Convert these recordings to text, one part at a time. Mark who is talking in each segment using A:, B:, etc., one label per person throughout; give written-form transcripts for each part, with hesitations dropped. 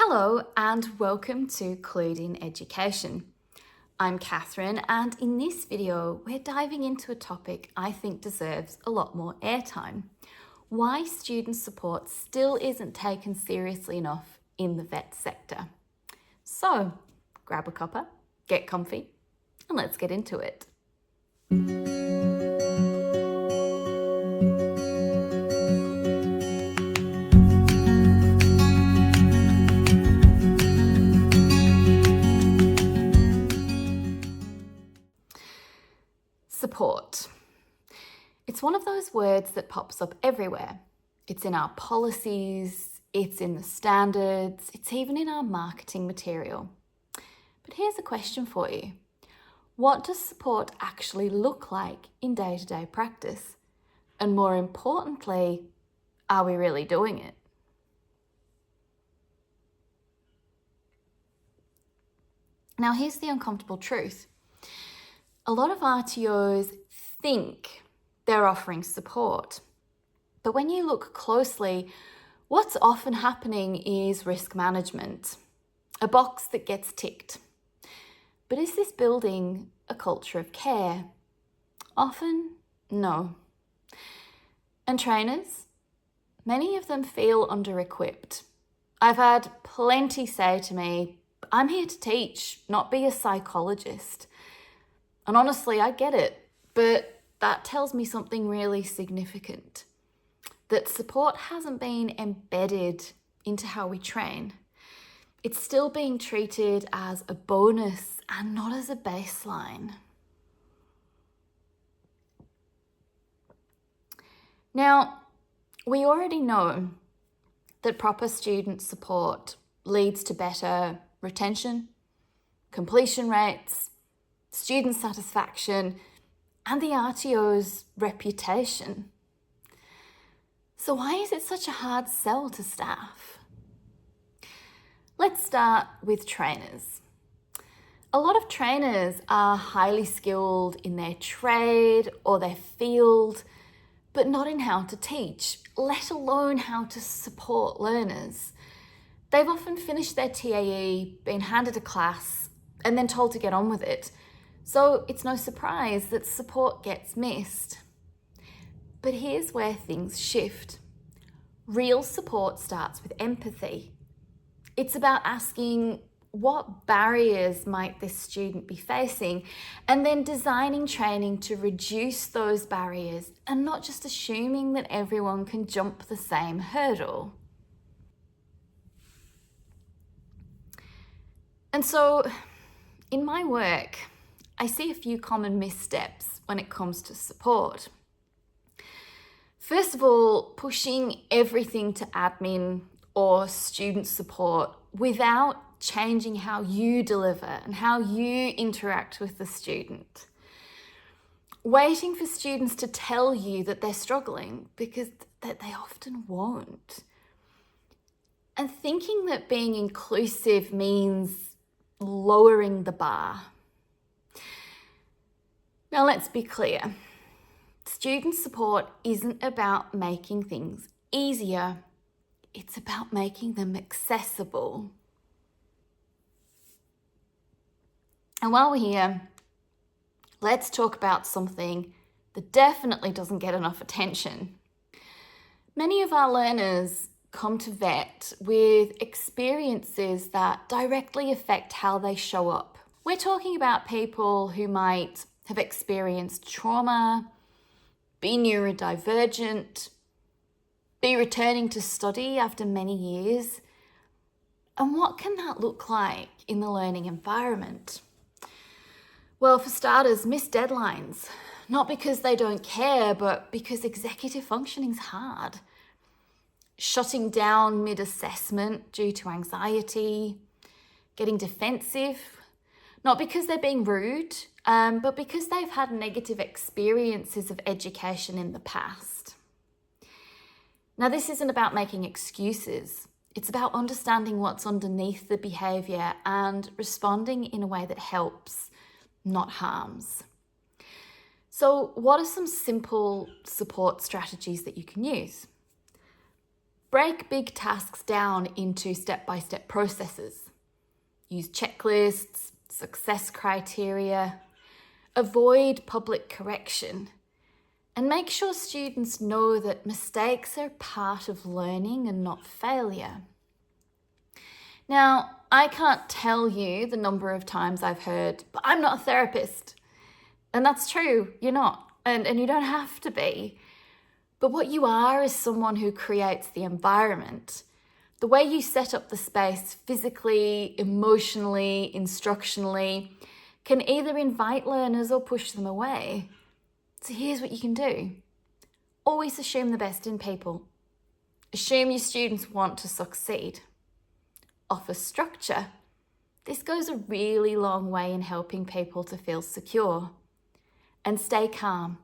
A: Hello and welcome to Clued in Education. I'm Catherine, and in this video we're diving into a topic I think deserves a lot more airtime: why student support still isn't taken seriously enough in the vet sector. So grab a cuppa, get comfy, and let's get into it. Support. It's one of those words that pops up everywhere. It's in our policies, it's in the standards, it's even in our marketing material. But here's a question for you. What does support actually look like in day-to-day practice? And more importantly, are we really doing it? Now, here's the uncomfortable truth. A lot of RTOs think they're offering support, but when you look closely, what's often happening is risk management, a box that gets ticked. But is this building a culture of care? Often, no. And trainers? Many of them feel under-equipped. I've had plenty say to me, I'm here to teach, not be a psychologist. And honestly, I get it, but that tells me something really significant, that support hasn't been embedded into how we train. It's still being treated as a bonus and not as a baseline. Now, we already know that proper student support leads to better retention, completion rates, student satisfaction, and the RTO's reputation. So why is it such a hard sell to staff? Let's start with trainers. A lot of trainers are highly skilled in their trade or their field, but not in how to teach, let alone how to support learners. They've often finished their TAE, been handed a class, and then told to get on with it. So it's no surprise that support gets missed. But here's where things shift. Real support starts with empathy. It's about asking, what barriers might this student be facing? And then designing training to reduce those barriers and not just assuming that everyone can jump the same hurdle. And so in my work, I see a few common missteps when it comes to support. First of all, pushing everything to admin or student support without changing how you deliver and how you interact with the student. Waiting for students to tell you that they're struggling because that they often won't. And thinking that being inclusive means lowering the bar. Now let's be clear. Student support isn't about making things easier. It's about making them accessible. And while we're here, let's talk about something that definitely doesn't get enough attention. Many of our learners come to vet with experiences that directly affect how they show up. We're talking about people who might have experienced trauma, be neurodivergent, be returning to study after many years. And what can that look like in the learning environment? Well, for starters, missed deadlines, not because they don't care, but because executive functioning's hard. Shutting down mid-assessment due to anxiety, getting defensive, not because they're being rude, but because they've had negative experiences of education in the past. Now, this isn't about making excuses. It's about understanding what's underneath the behaviour and responding in a way that helps, not harms. So what are some simple support strategies that you can use? Break big tasks down into step-by-step processes. Use checklists, success criteria. Avoid public correction. And make sure students know that mistakes are part of learning and not failure. Now, I can't tell you the number of times I've heard, but I'm not a therapist. And that's true, you're not. And you don't have to be. But what you are is someone who creates the environment. The way you set up the space physically, emotionally, instructionally, can either invite learners or push them away. So here's what you can do. Always assume the best in people. Assume your students want to succeed. Offer structure. This goes a really long way in helping people to feel secure. And stay calm.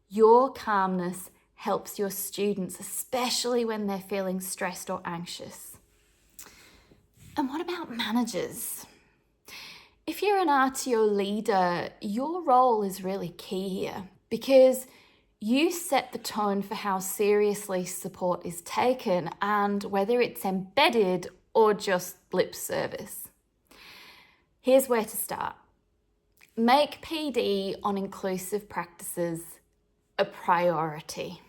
A: Your calmness helps your students, especially when they're feeling stressed or anxious. And what about managers? If you're an RTO leader, your role is really key here because you set the tone for how seriously support is taken and whether it's embedded or just lip service. Here's where to start. Make PD on inclusive practices a priority.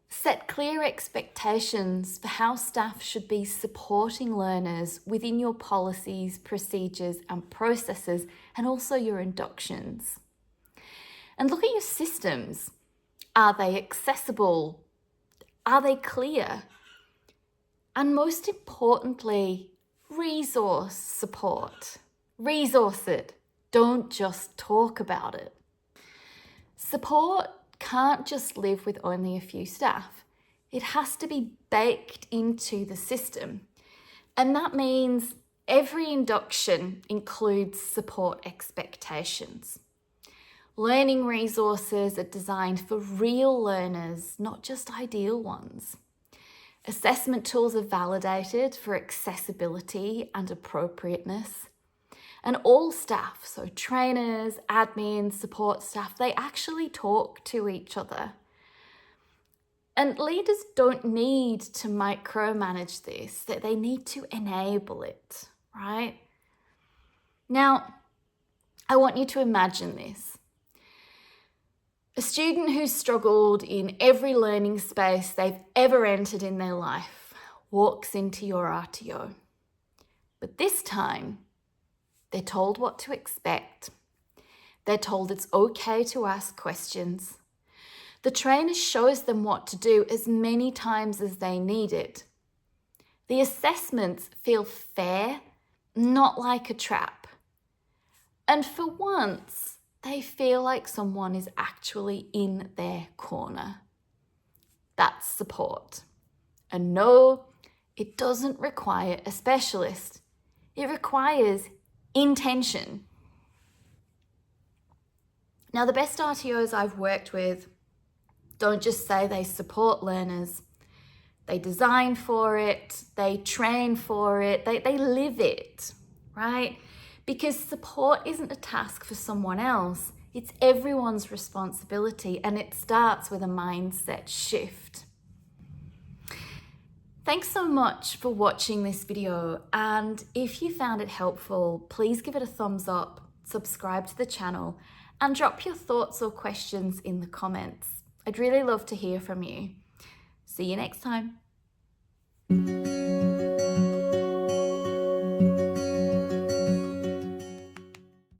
A: Set clear expectations for how staff should be supporting learners within your policies, procedures, and processes, and also your inductions. And look at your systems. Are they accessible? Are they clear? And most importantly, resource support. Resource it. Don't just talk about it. Support can't just live with only a few staff. It has to be baked into the system. And that means every induction includes support expectations. Learning resources are designed for real learners, not just ideal ones. Assessment tools are validated for accessibility and appropriateness. And all staff, so trainers, admins, support staff, they actually talk to each other. And leaders don't need to micromanage this, they need to enable it, right? Now, I want you to imagine this. A student who's struggled in every learning space they've ever entered in their life walks into your RTO. But this time, they're told what to expect. They're told it's okay to ask questions. The trainer shows them what to do as many times as they need it. The assessments feel fair, not like a trap. And for once, they feel like someone is actually in their corner. That's support. And no, it doesn't require a specialist. It requires intention. Now, the best RTOs I've worked with don't just say they support learners. They design for it, they train for it, they live it, right? Because support isn't a task for someone else, it's everyone's responsibility, and it starts with a mindset shift. Thanks so much for watching this video, and if you found it helpful, please give it a thumbs up, subscribe to the channel, and drop your thoughts or questions in the comments. I'd really love to hear from you. See you next time.